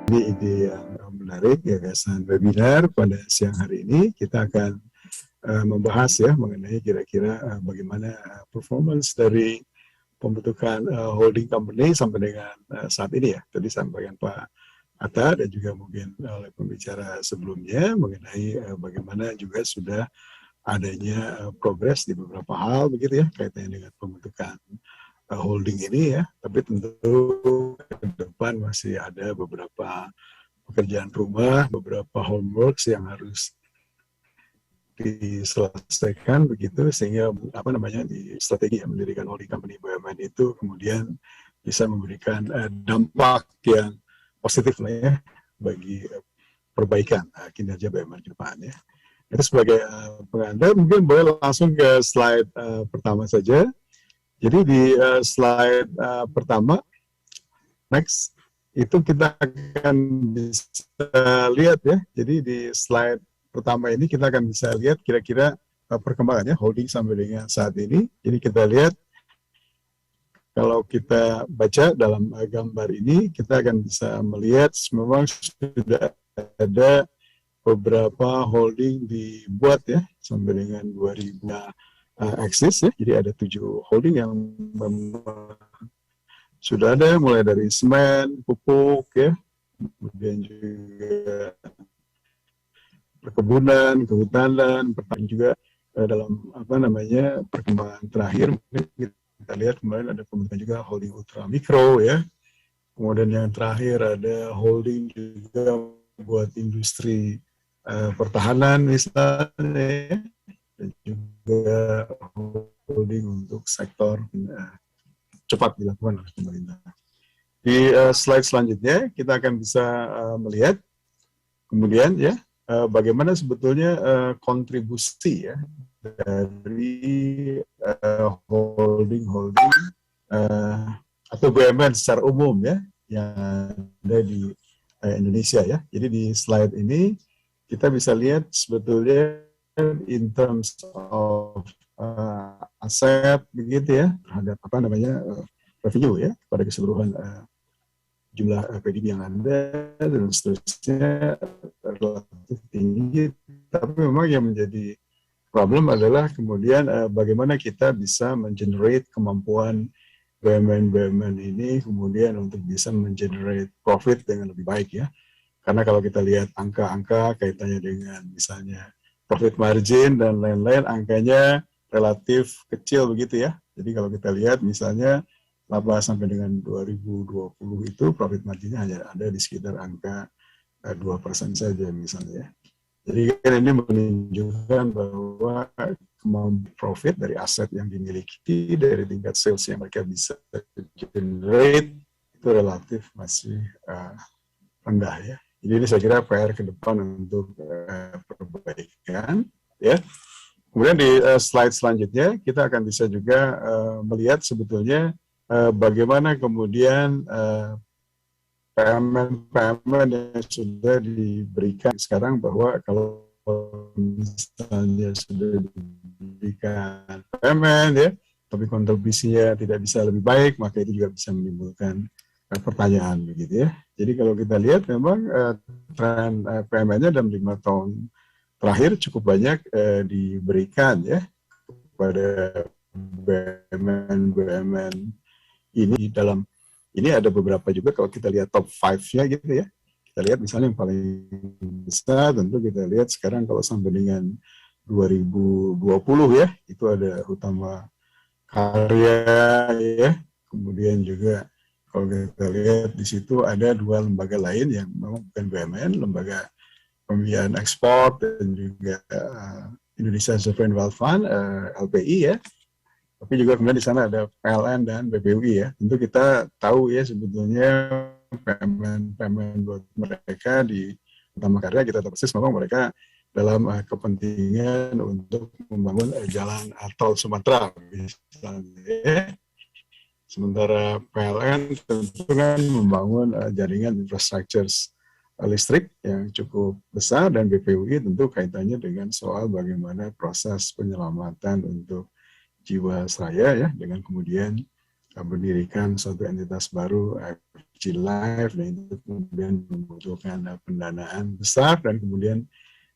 Ini ide yang menarik, gagasan webinar pada siang hari ini. Kita akan membahas ya mengenai kira-kira bagaimana performance dari pembentukan holding company sampai dengan saat ini ya. Tadi sampaikan Pak Atta dan juga mungkin oleh pembicara sebelumnya mengenai bagaimana juga sudah adanya progres di beberapa hal begitu ya kaitannya dengan pembentukan holding ini ya. Tapi tentu ke depan masih ada beberapa pekerjaan rumah, beberapa homeworks yang harus diselesaikan begitu sehingga di strategi yang mendirikan holding company BUMN itu kemudian bisa memberikan dampak yang positif lah ya bagi perbaikan kinerja BUMN ke depan ya. Itu sebagai pengantar, mungkin boleh langsung ke slide pertama saja. Jadi di slide pertama, next, itu kita akan bisa lihat ya. Jadi di slide pertama ini kita akan bisa lihat kira-kira perkembangannya holding sampai dengan saat ini. Jadi kita lihat kalau kita baca dalam gambar ini, kita akan bisa melihat memang sudah ada beberapa holding dibuat ya sampai dengan 2000 eksis ya. Jadi ada 7 holding yang sudah ada mulai dari semen, pupuk ya, kemudian juga perkebunan, kehutanan, pertanian juga dalam perkembangan terakhir kita lihat kemarin ada pembentukan juga holding ultra mikro ya. Kemudian yang terakhir ada holding juga buat industri pertahanan misalnya ya. Dan juga holding untuk sektor cepat dilakukan oleh pemerintah. Di slide selanjutnya kita akan bisa melihat kemudian ya bagaimana sebetulnya kontribusi ya dari holding-holding atau BUMN secara umum ya yang ada di Indonesia ya. Jadi di slide ini kita bisa lihat sebetulnya in terms of aset begitu ya terhadap revenue ya pada keseluruhan jumlah PDB yang ada dan seterusnya relatif tinggi, tapi memang yang menjadi problem adalah kemudian bagaimana kita bisa mengenerate kemampuan BUMN ini kemudian untuk bisa mengenerate profit dengan lebih baik ya. Karena kalau kita lihat angka-angka kaitannya dengan misalnya profit margin dan lain-lain, angkanya relatif kecil begitu ya. Jadi kalau kita lihat misalnya laba sampai dengan 2020 itu profit marginnya hanya ada di sekitar angka 2% saja misalnya ya. Jadi kan ini menunjukkan bahwa kemampuan profit dari aset yang dimiliki, dari tingkat sales yang mereka bisa generate, itu relatif masih rendah ya. Jadi ini saya kira PR ke depan untuk perbaikan ya. Kemudian di slide selanjutnya kita akan bisa juga melihat sebetulnya bagaimana kemudian PMN yang sudah diberikan sekarang, bahwa kalau misalnya sudah diberikan PMN ya, tapi kontribusinya tidak bisa lebih baik, maka itu juga bisa menimbulkan pertanyaan begitu ya. Jadi kalau kita lihat memang tren PMN-nya dalam 5 tahun terakhir cukup banyak diberikan ya kepada BUMN ini. Dalam ini ada beberapa juga kalau kita lihat top 5-nya gitu ya. Kita lihat misalnya yang paling besar tentu kita lihat sekarang kalau sampai dengan 2020 ya, itu ada Utama Karya ya. Kemudian juga kalau kita lihat di situ ada 2 lembaga lain yang memang bukan BUMN, lembaga pembiayaan ekspor dan juga Indonesia Sovereign Wealth Fund LPI ya. Tapi juga kemudian di sana ada PLN dan BPUI ya. Tentu kita tahu ya sebetulnya PMN buat mereka di Utama Karya, kita tahu persis memang mereka dalam kepentingan untuk membangun jalan tol Sumatera misalnya ya. Sementara PLN tentu kan membangun jaringan infrastruktur listrik yang cukup besar, dan BPUI tentu kaitannya dengan soal bagaimana proses penyelamatan untuk Jiwasraya ya, dengan kemudian mendirikan suatu entitas baru, FG Life, dan itu kemudian membutuhkan pendanaan besar dan kemudian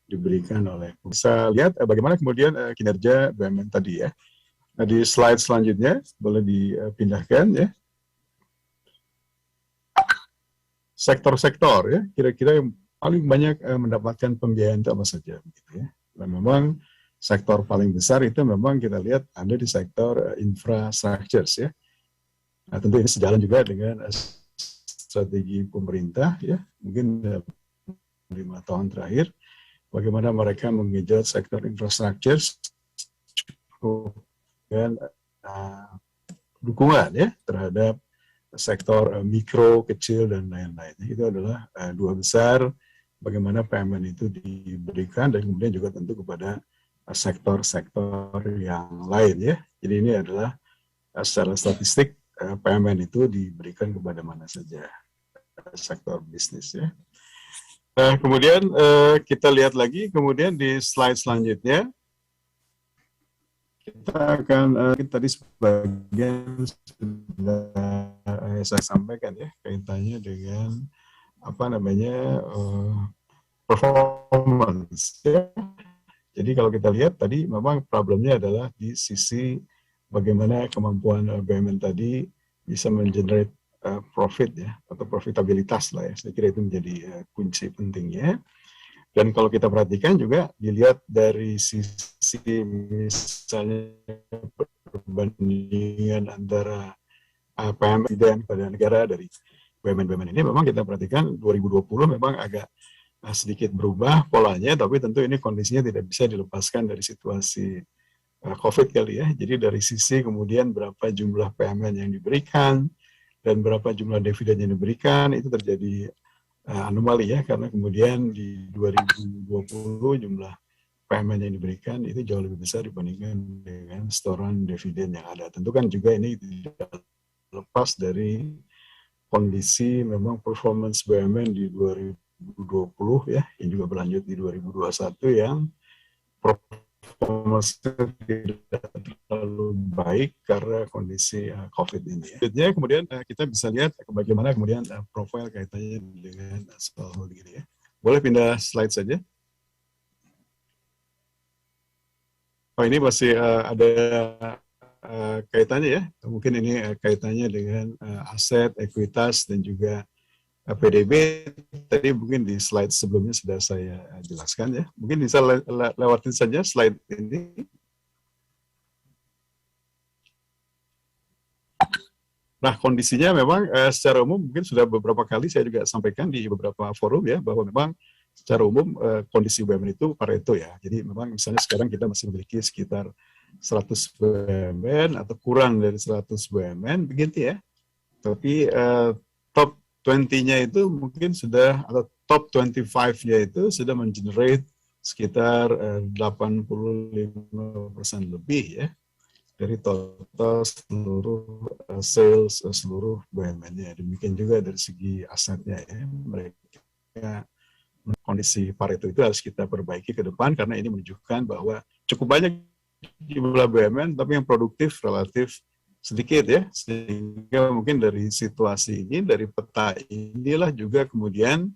diberikan oleh. Bisa lihat bagaimana kemudian kinerja BUMN tadi ya. Nah, di slide selanjutnya boleh dipindahkan ya. Sektor-sektor ya, kira-kira yang paling banyak mendapatkan pembiayaan itu apa saja gitu ya. Dan memang sektor paling besar itu memang kita lihat ada di sektor infrastructure ya. Nah, tentu ini sejalan juga dengan strategi pemerintah ya, mungkin 5 tahun terakhir, bagaimana mereka menggenjot sektor infrastruktur dan dukungan ya terhadap sektor mikro, kecil, dan lain-lain. Itu adalah dua besar bagaimana PMN itu diberikan dan kemudian juga tentu kepada sektor-sektor yang lain ya. Jadi ini adalah secara statistik PMN itu diberikan kepada mana saja sektor bisnis ya. Nah, kemudian kita lihat lagi kemudian di slide selanjutnya kita akan tadi sebagian sudah saya sampaikan ya kaitannya dengan apa namanya performance ya. Jadi kalau kita lihat tadi memang problemnya adalah di sisi bagaimana kemampuan BUMN tadi bisa mengenerate profit ya atau profitabilitas lah ya. Saya kira itu menjadi kunci pentingnya. Dan kalau kita perhatikan juga dilihat dari sisi misalnya perbandingan antara PMN pada negara dari BUMN ini memang kita perhatikan 2020 memang agak sedikit berubah polanya, tapi tentu ini kondisinya tidak bisa dilepaskan dari situasi COVID kali ya. Jadi dari sisi kemudian berapa jumlah PMN yang diberikan dan berapa jumlah dividen yang diberikan itu terjadi anomali ya, karena kemudian di 2020 jumlah PMN yang diberikan itu jauh lebih besar dibandingkan dengan setoran dividen yang ada. Tentu kan juga ini tidak lepas dari kondisi memang performance BUMN di 2020 ya, yang juga berlanjut di 2021 yang performance tidak terlalu baik karena kondisi COVID ini. Ya. Kemudian kita bisa lihat bagaimana kemudian profil kaitannya dengan soal holding ini ya. Boleh pindah slide saja. Oh, ini masih ada kaitannya ya. Mungkin ini kaitannya dengan aset, ekuitas, dan juga PDB. Tadi mungkin di slide sebelumnya sudah saya jelaskan ya. Mungkin bisa lewatin saja slide ini. Nah, kondisinya memang secara umum mungkin sudah beberapa kali saya juga sampaikan di beberapa forum ya, bahwa memang secara umum kondisi BUMN itu Pareto ya. Jadi memang misalnya sekarang kita masih memiliki sekitar 100 BUMN atau kurang dari 100 BUMN begitu ya. Tapi top 20-nya itu mungkin sudah, atau top 25-nya itu sudah mengenerate sekitar 85% lebih ya dari total seluruh sales seluruh BUMN-nya. Demikian juga dari segi asetnya ya, mereka kondisi Pareto itu harus kita perbaiki ke depan karena ini menunjukkan bahwa cukup banyak jumlah BUMN tapi yang produktif relatif sedikit ya, sehingga mungkin dari situasi ini, dari peta inilah juga kemudian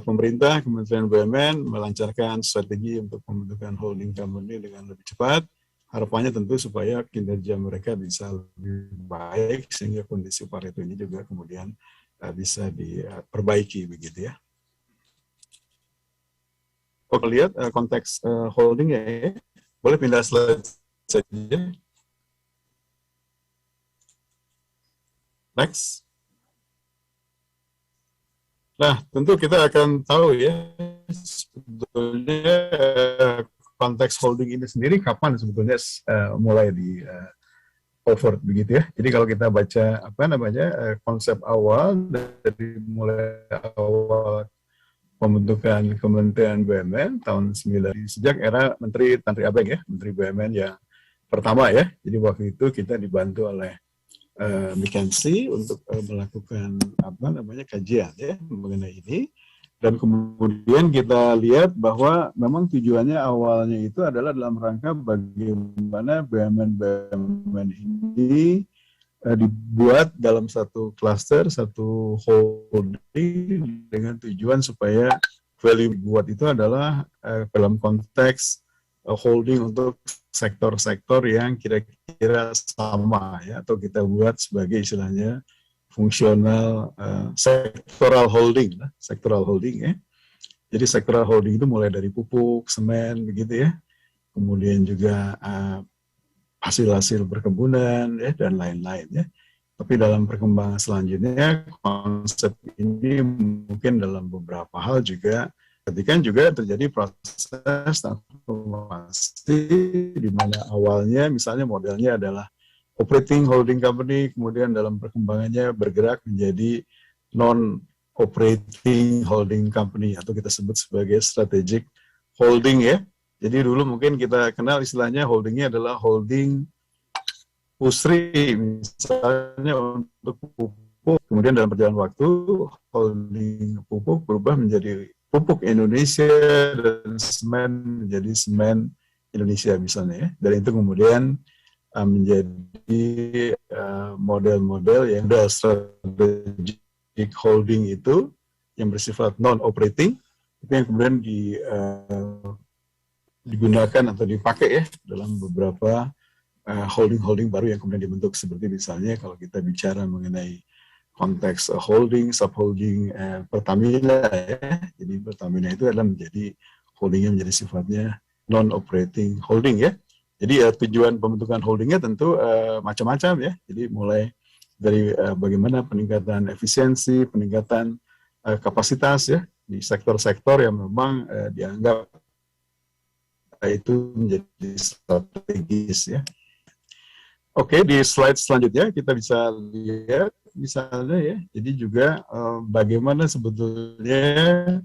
pemerintah, Kementerian BUMN melancarkan strategi untuk pembentukan holding company dengan lebih cepat. Harapannya tentu supaya kinerja mereka bisa lebih baik sehingga kondisi Pareto ini juga kemudian bisa diperbaiki begitu ya. Oke, lihat konteks holding ya. Boleh pindah slide saja. Next. Nah, tentu kita akan tahu ya sebetulnya konteks holding ini sendiri kapan sebetulnya mulai di over begitu ya. Jadi kalau kita baca apa namanya konsep awal dari mulai awal pembentukan Kementerian BUMN tahun 9 sejak era Menteri Tantri Abeng ya, Menteri BUMN yang pertama ya. Jadi waktu itu kita dibantu oleh McKinsey untuk melakukan apa namanya kajian ya mengenai ini, dan kemudian kita lihat bahwa memang tujuannya awalnya itu adalah dalam rangka bagaimana BUMN ini dibuat dalam satu cluster, satu holding dengan tujuan supaya value dibuat itu adalah dalam konteks holding untuk sektor-sektor yang kira-kira sama ya, atau kita buat sebagai istilahnya fungsional sektoral holding, sektoral holding ya. Jadi sektoral holding itu mulai dari pupuk, semen, begitu ya. Kemudian juga hasil-hasil perkebunan ya, dan lain-lain ya. Tapi dalam perkembangan selanjutnya konsep ini mungkin dalam beberapa hal juga ketika juga terjadi proses transformasi di mana awalnya misalnya modelnya adalah operating holding company, kemudian dalam perkembangannya bergerak menjadi non-operating holding company atau kita sebut sebagai strategic holding ya. Jadi dulu mungkin kita kenal istilahnya holdingnya adalah holding pusri misalnya untuk pupuk, kemudian dalam perjalanan waktu holding pupuk berubah menjadi pupuk Indonesia dan semen menjadi semen Indonesia misalnya ya. Dan itu kemudian menjadi model-model yang ada strategic holding itu yang bersifat non-operating itu yang kemudian digunakan atau dipakai ya dalam beberapa holding-holding baru yang kemudian dibentuk seperti misalnya kalau kita bicara mengenai konteks holding, subholding Pertamina ya. Jadi Pertamina itu adalah menjadi holdingnya menjadi sifatnya non-operating holding ya. Jadi tujuan pembentukan holdingnya tentu macam-macam ya. Jadi mulai dari bagaimana peningkatan efisiensi, peningkatan kapasitas ya di sektor-sektor yang memang dianggap itu menjadi strategis ya. Oke, di slide selanjutnya kita bisa lihat misalnya ya, jadi juga bagaimana sebetulnya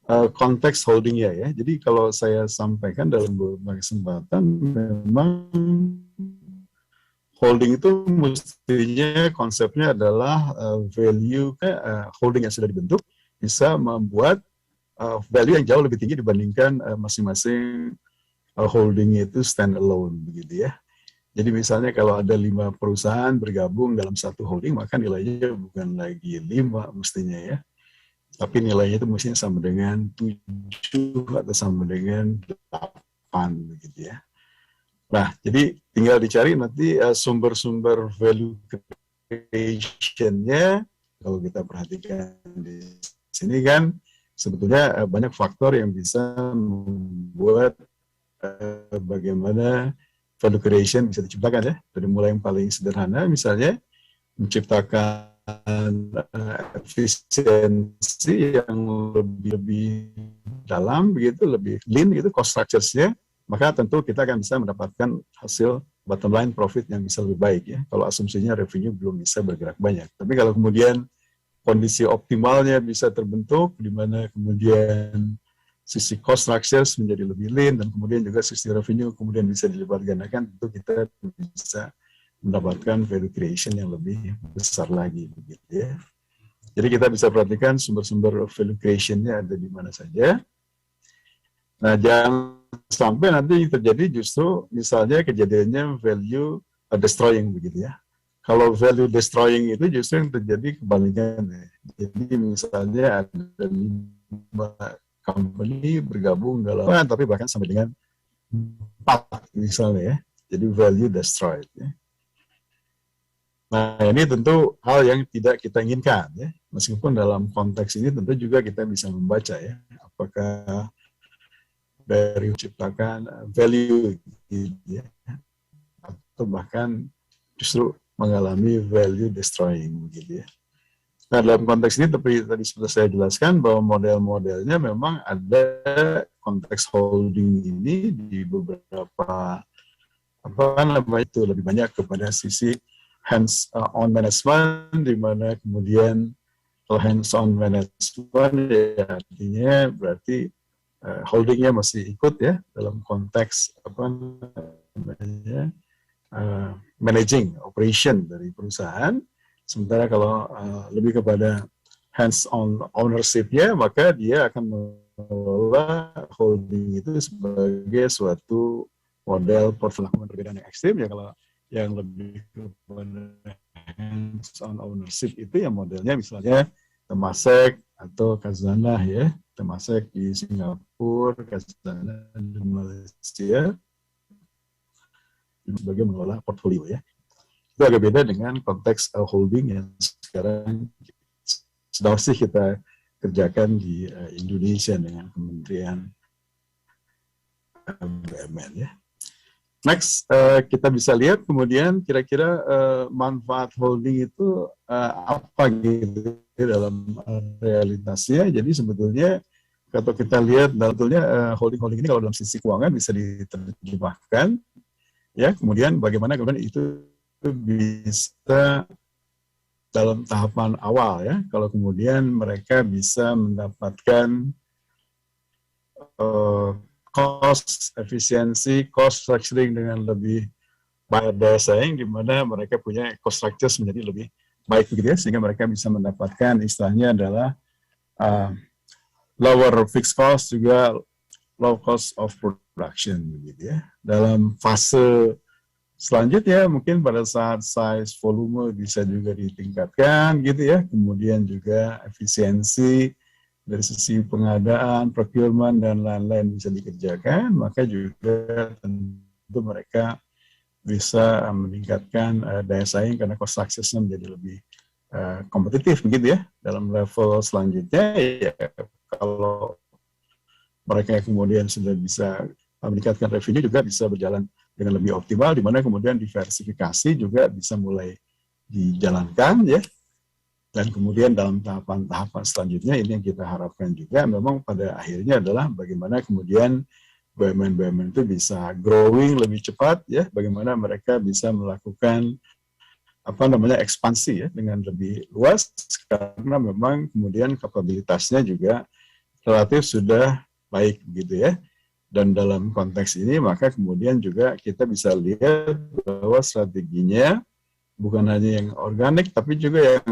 konteks holdingnya ya. Jadi kalau saya sampaikan dalam beberapa kesempatan, memang holding itu mestinya konsepnya adalah value holding yang sudah dibentuk bisa membuat value yang jauh lebih tinggi dibandingkan masing-masing holding itu stand alone begitu ya. Jadi misalnya kalau ada 5 perusahaan bergabung dalam satu holding, maka nilainya bukan lagi 5 mestinya ya. Tapi nilainya itu mestinya sama dengan 7 atau sama dengan 8 begitu ya. Nah, jadi tinggal dicari nanti sumber-sumber value creation-nya. Kalau kita perhatikan di sini kan sebetulnya banyak faktor yang bisa membuat bagaimana value creation bisa diciptakan ya. Dari mulai yang paling sederhana misalnya menciptakan efisiensi yang lebih dalam begitu, lebih lean gitu cost structures-nya, maka tentu kita akan bisa mendapatkan hasil bottom line profit yang bisa lebih baik ya. Kalau asumsinya revenue belum bisa bergerak banyak. Tapi kalau kemudian kondisi optimalnya bisa terbentuk di mana kemudian sisi cost structures menjadi lebih lean dan kemudian juga sisi revenue kemudian bisa dilipat gandakan, tentu kita bisa mendapatkan value creation yang lebih besar lagi begitu ya. Jadi kita bisa perhatikan sumber-sumber value creation-nya ada di mana saja. Nah, jangan sampai nanti terjadi justru misalnya kejadiannya value destroying begitu ya. Kalau value destroying itu justru yang terjadi kebalikannya. Jadi misalnya ada 5 company bergabung dalam tapi bahkan sampai dengan 4 misalnya ya. Jadi value destroyed ya. Nah, ini tentu hal yang tidak kita inginkan ya. Meskipun dalam konteks ini tentu juga kita bisa membaca ya, apakah dari menciptakan value gitu ya, atau bahkan justru mengalami value destroying begitu ya. Nah, dalam konteks ini tadi seperti saya jelaskan bahwa model-modelnya memang ada konteks holding ini di beberapa itu lebih banyak kepada sisi hands-on management, di mana kemudian kalau hands-on management ya artinya berarti holdingnya masih ikut ya dalam konteks managing operation dari perusahaan. Sementara kalau lebih kepada hands-on ownership-nya, maka dia akan mengelola holding itu sebagai suatu model portfolio perbedaan yang ekstrim ya. Kalau yang lebih kepada hands-on ownership itu yang modelnya misalnya Temasek atau Khazanah ya, Temasek di Singapura, Khazanah di Malaysia sebagai mengelola portfolio ya. Itu agak beda dengan konteks holding yang sekarang sedang sih kita kerjakan di Indonesia dengan Kementerian BUMN ya. Next, kita bisa lihat kemudian kira-kira manfaat holding itu apa gitu dalam realitasnya. Jadi sebetulnya kalau kita lihat sebetulnya holding ini kalau dalam sisi keuangan bisa diterjemahkan ya. Kemudian bagaimana kemudian itu bisa dalam tahapan awal ya. Kalau kemudian mereka bisa mendapatkan cost efisiensi, cost structuring dengan lebih baik daya saing, di mana mereka punya cost structures menjadi lebih baik begitu ya, sehingga mereka bisa mendapatkan istilahnya adalah lower fixed cost juga low cost of production begitu ya. Dalam fase selanjutnya mungkin pada saat size volume bisa juga ditingkatkan gitu ya, kemudian juga efisiensi dari sisi pengadaan, procurement, dan lain-lain bisa dikerjakan, maka juga tentu mereka bisa meningkatkan daya saing karena cost structure-nya menjadi lebih kompetitif begitu ya. Dalam level selanjutnya ya kalau mereka kemudian sudah bisa meningkatkan revenue juga bisa berjalan dengan lebih optimal, di mana kemudian diversifikasi juga bisa mulai dijalankan ya. Dan kemudian dalam tahapan-tahapan selanjutnya ini yang kita harapkan juga memang pada akhirnya adalah bagaimana kemudian BUMN-BUMN itu bisa growing lebih cepat ya, bagaimana mereka bisa melakukan ekspansi ya dengan lebih luas karena memang kemudian kapabilitasnya juga relatif sudah baik gitu ya. Dan dalam konteks ini maka kemudian juga kita bisa lihat bahwa strateginya bukan hanya yang organik, tapi juga yang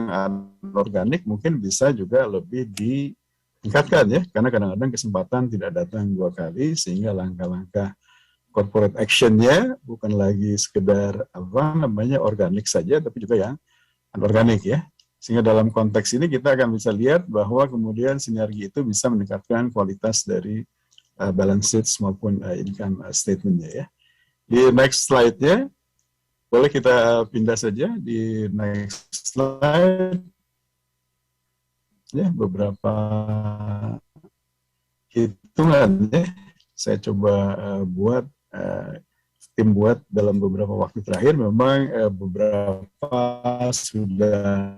anorganik mungkin bisa juga lebih ditingkatkan ya, karena kadang-kadang kesempatan tidak datang dua kali, sehingga langkah-langkah corporate action-nya bukan lagi sekedar organik saja, tapi juga yang anorganik ya. Sehingga dalam konteks ini kita akan bisa lihat bahwa kemudian sinergi itu bisa meningkatkan kualitas dari balance sheet maupun income statement-nya ya. Di next slide-nya, boleh kita pindah saja di next slide. Ya, beberapa hitungan ya. Saya coba tim buat dalam beberapa waktu terakhir. Memang beberapa sudah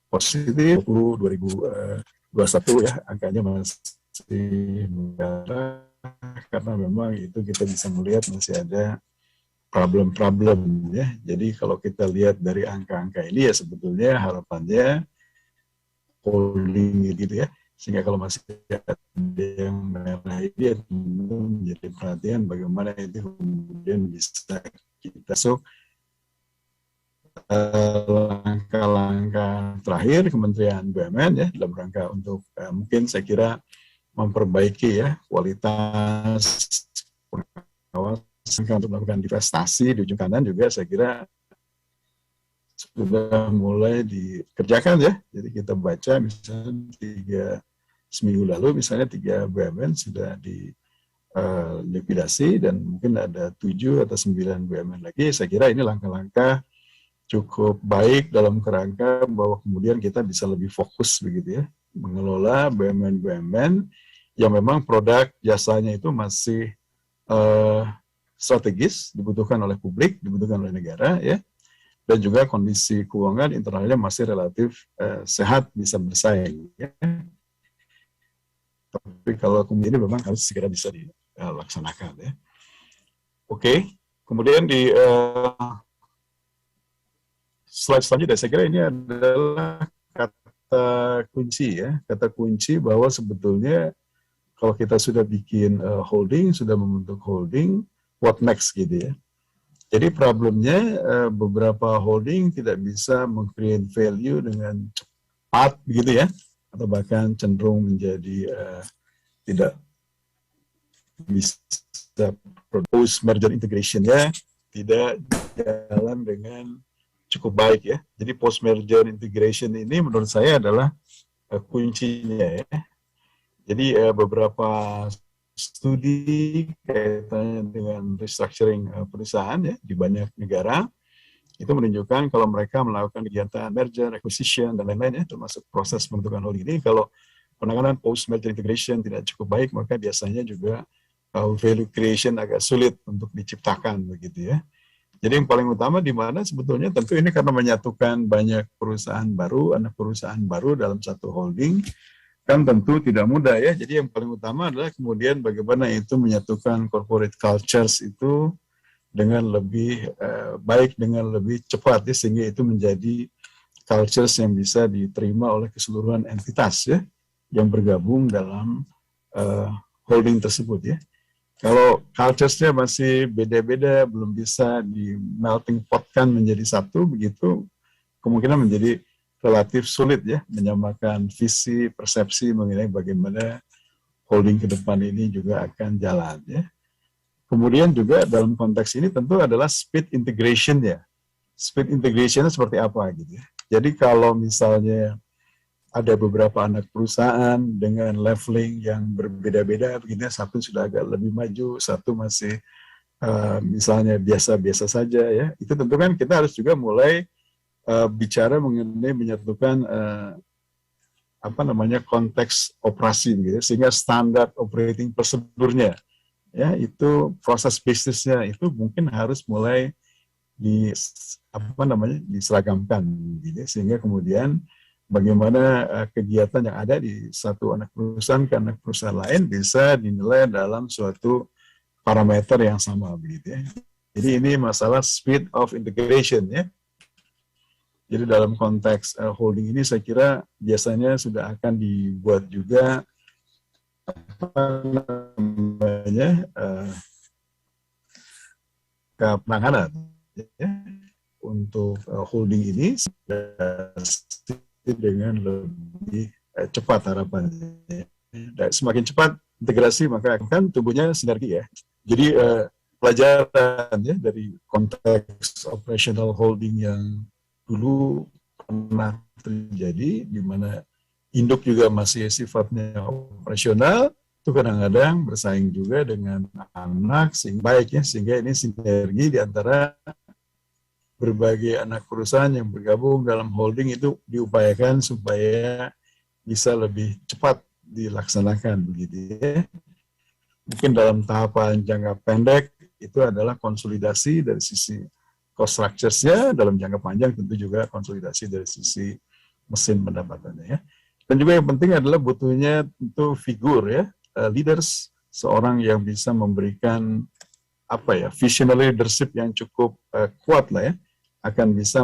positif, 2021 ya, angkanya masih merah, karena memang itu kita bisa melihat masih ada problem ya. Jadi kalau kita lihat dari angka-angka ini ya sebetulnya harapannya holding gitu ya. Sehingga kalau masih ada yang merah ini ya tentu menjadi perhatian bagaimana itu kemudian bisa kita masuk langkah-langkah terakhir Kementerian BUMN ya dalam rangka untuk mungkin saya kira memperbaiki ya kualitas pengawasan untuk melakukan investasi. Di ujung kanan juga saya kira sudah mulai dikerjakan ya. Jadi kita baca misalnya seminggu lalu misalnya 3 BUMN sudah di likuidasi dan mungkin ada 7 atau 9 BUMN lagi. Saya kira ini langkah-langkah cukup baik dalam kerangka bahwa kemudian kita bisa lebih fokus begitu ya mengelola BUMN-BUMN yang memang produk jasanya itu masih strategis, dibutuhkan oleh publik, dibutuhkan oleh negara, ya, dan juga kondisi keuangan internalnya masih relatif sehat, bisa bersaing. Ya. Tapi kalau kemudian memang harus segera bisa dilaksanakan. Ya. Oke, kemudian di slide selanjutnya, saya kira ini adalah kata kunci, ya, kata kunci bahwa sebetulnya kalau kita sudah bikin holding, sudah membentuk holding, what next gitu ya. Jadi problemnya beberapa holding tidak bisa meng-create value dengan cepat gitu ya, atau bahkan cenderung menjadi tidak bisa propose merger integration ya, tidak jalan dengan cukup baik ya. Jadi post merger integration ini menurut saya adalah kuncinya ya. Jadi beberapa studi kaitannya dengan restructuring perusahaan ya di banyak negara itu menunjukkan kalau mereka melakukan kegiatan merger, acquisition dan lain-lain ya, termasuk proses pembentukan holding ini, kalau penanganan post merger integration tidak cukup baik, maka biasanya juga value creation agak sulit untuk diciptakan begitu ya. Jadi yang paling utama di mana sebetulnya tentu ini karena menyatukan banyak perusahaan baru, anak perusahaan baru dalam satu holding, kan tentu tidak mudah ya. Jadi yang paling utama adalah kemudian bagaimana itu menyatukan corporate cultures itu dengan lebih baik, dengan lebih cepat ya, sehingga itu menjadi cultures yang bisa diterima oleh keseluruhan entitas ya yang bergabung dalam holding tersebut ya. Kalau cultures-nya masih beda-beda, belum bisa di melting pot-kan menjadi satu, begitu kemungkinan menjadi relatif sulit ya menyamakan visi, persepsi mengenai bagaimana holding ke depan ini juga akan jalan ya. Kemudian juga dalam konteks ini tentu adalah speed integration ya. Speed integration seperti apa gitu ya. Jadi kalau misalnya ada beberapa anak perusahaan dengan leveling yang berbeda-beda, begini satu sudah agak lebih maju, satu masih misalnya biasa-biasa saja ya. Itu tentu kan kita harus juga mulai bicara mengenai menyatukan konteks operasi gitu, sehingga standar operating prosedurnya ya itu proses bisnisnya itu mungkin harus mulai diseragamkan gitu, sehingga kemudian bagaimana kegiatan yang ada di satu anak perusahaan ke anak perusahaan lain bisa dinilai dalam suatu parameter yang sama begitu ya. Jadi ini masalah speed of integration ya. Jadi dalam konteks holding ini saya kira biasanya sudah akan dibuat juga penanganan ya, untuk holding ini dengan lebih cepat harapannya. Dan semakin cepat integrasi maka akan tumbuhnya sinergi ya. Jadi pelajaran ya dari konteks operational holding yang dulu pernah terjadi di mana induk juga masih sifatnya operasional, itu kadang-kadang bersaing juga dengan anak sehingga baik ya, sehingga ini sinergi di antara berbagai anak perusahaan yang bergabung dalam holding itu diupayakan supaya bisa lebih cepat dilaksanakan begitu ya. Mungkin dalam tahapan jangka pendek itu adalah konsolidasi dari sisi cost structures-nya, dalam jangka panjang tentu juga konsolidasi dari sisi mesin pendapatannya ya. Dan juga yang penting adalah butuhnya tentu figur ya, leaders, seorang yang bisa memberikan visionary leadership yang cukup kuat lah ya, akan bisa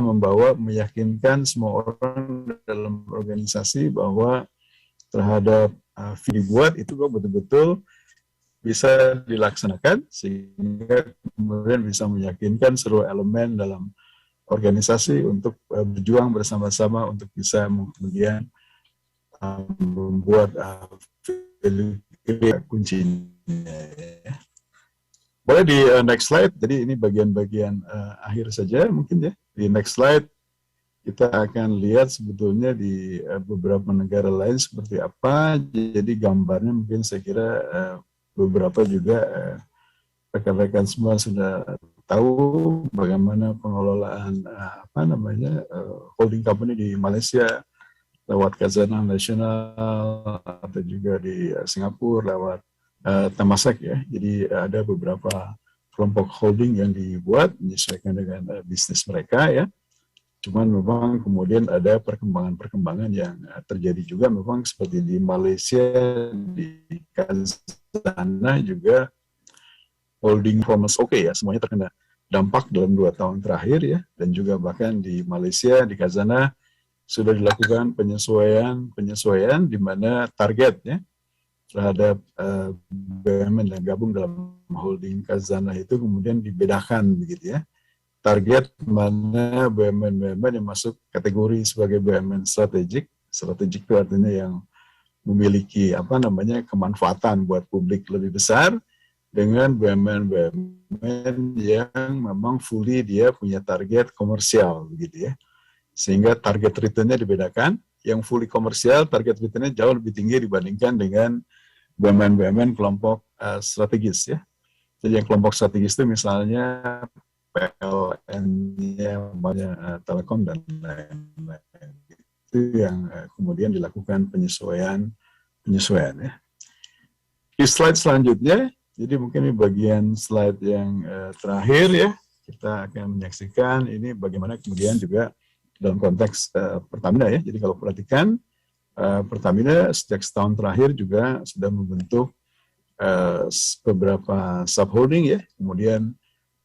meyakinkan semua orang dalam organisasi bahwa terhadap video buat itu betul-betul bisa dilaksanakan sehingga kemudian bisa meyakinkan seluruh elemen dalam organisasi untuk berjuang bersama-sama untuk bisa kemudian membuat value kuncinya. Boleh di next slide. Jadi ini bagian-bagian akhir saja mungkin ya. Di next slide kita akan lihat sebetulnya di beberapa negara lain seperti apa. Jadi gambarnya mungkin saya kira beberapa juga rekan-rekan semua sudah tahu bagaimana pengelolaan holding company di Malaysia lewat Khazanah Nasional atau juga di Singapura lewat Temasek ya. Jadi ada beberapa kelompok holding yang dibuat menyesuaikan dengan bisnis mereka ya. Cuman memang kemudian ada perkembangan-perkembangan yang terjadi juga memang seperti di Malaysia, di Khazanah juga holding performance ya, semuanya terkena dampak dalam 2 tahun terakhir ya, dan juga bahkan di Malaysia, di Khazanah sudah dilakukan penyesuaian di mana targetnya terhadap BUMN yang gabung dalam holding Khazanah itu kemudian dibedakan begitu ya. Target mana BUMN yang masuk kategori sebagai BUMN strategik itu artinya yang memiliki kemanfaatan buat publik lebih besar, dengan BUMN-BUMN yang memang fully dia punya target komersial begitu ya. Sehingga target return-nya dibedakan, yang fully komersial target return-nya jauh lebih tinggi dibandingkan dengan BUMN-BUMN kelompok strategis ya. Jadi yang kelompok strategis itu misalnya PLN-nya, Telekom dan lain-lain. Itu yang kemudian dilakukan penyesuaian ya. Di slide selanjutnya, jadi mungkin ini bagian slide yang terakhir ya, kita akan menyaksikan ini bagaimana kemudian juga dalam konteks Pertamina ya. Jadi kalau perhatikan Pertamina sejak setahun terakhir juga sudah membentuk beberapa subholding ya, kemudian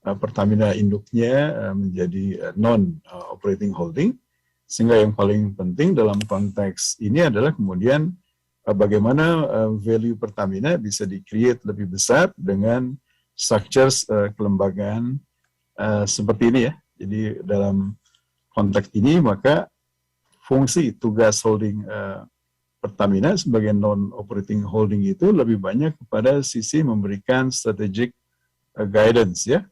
Pertamina induknya menjadi non-operating holding, sehingga yang paling penting dalam konteks ini adalah kemudian bagaimana value Pertamina bisa di-create lebih besar dengan structures kelembagaan seperti ini ya. Jadi dalam konteks ini maka fungsi tugas holding Pertamina sebagai non-operating holding itu lebih banyak kepada sisi memberikan strategic guidance ya,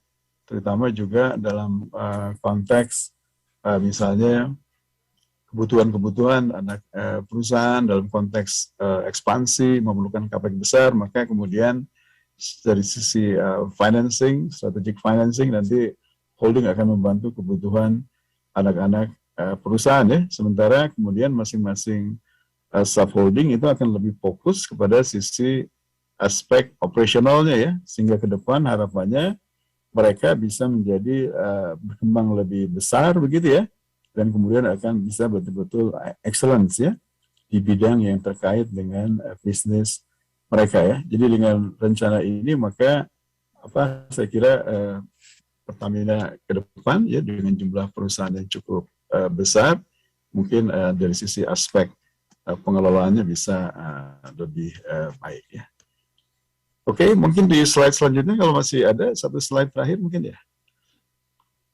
terutama juga dalam konteks misalnya kebutuhan-kebutuhan anak perusahaan dalam konteks ekspansi memerlukan capex besar, maka kemudian dari sisi financing, strategic financing, nanti holding akan membantu kebutuhan anak-anak perusahaan ya, sementara kemudian masing-masing subholding itu akan lebih fokus kepada sisi aspek operasionalnya ya, sehingga ke depan harapannya mereka bisa menjadi berkembang lebih besar begitu ya, dan kemudian akan bisa betul-betul excellence ya di bidang yang terkait dengan bisnis mereka ya. Jadi dengan rencana ini maka saya kira Pertamina ke depan ya dengan jumlah perusahaan yang cukup besar, mungkin dari sisi aspek pengelolaannya bisa lebih baik ya. Oke, mungkin di slide selanjutnya kalau masih ada satu slide terakhir mungkin ya.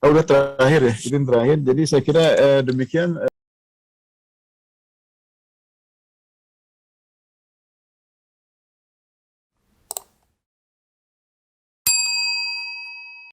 Udah terakhir ya, ini terakhir. Jadi saya kira demikian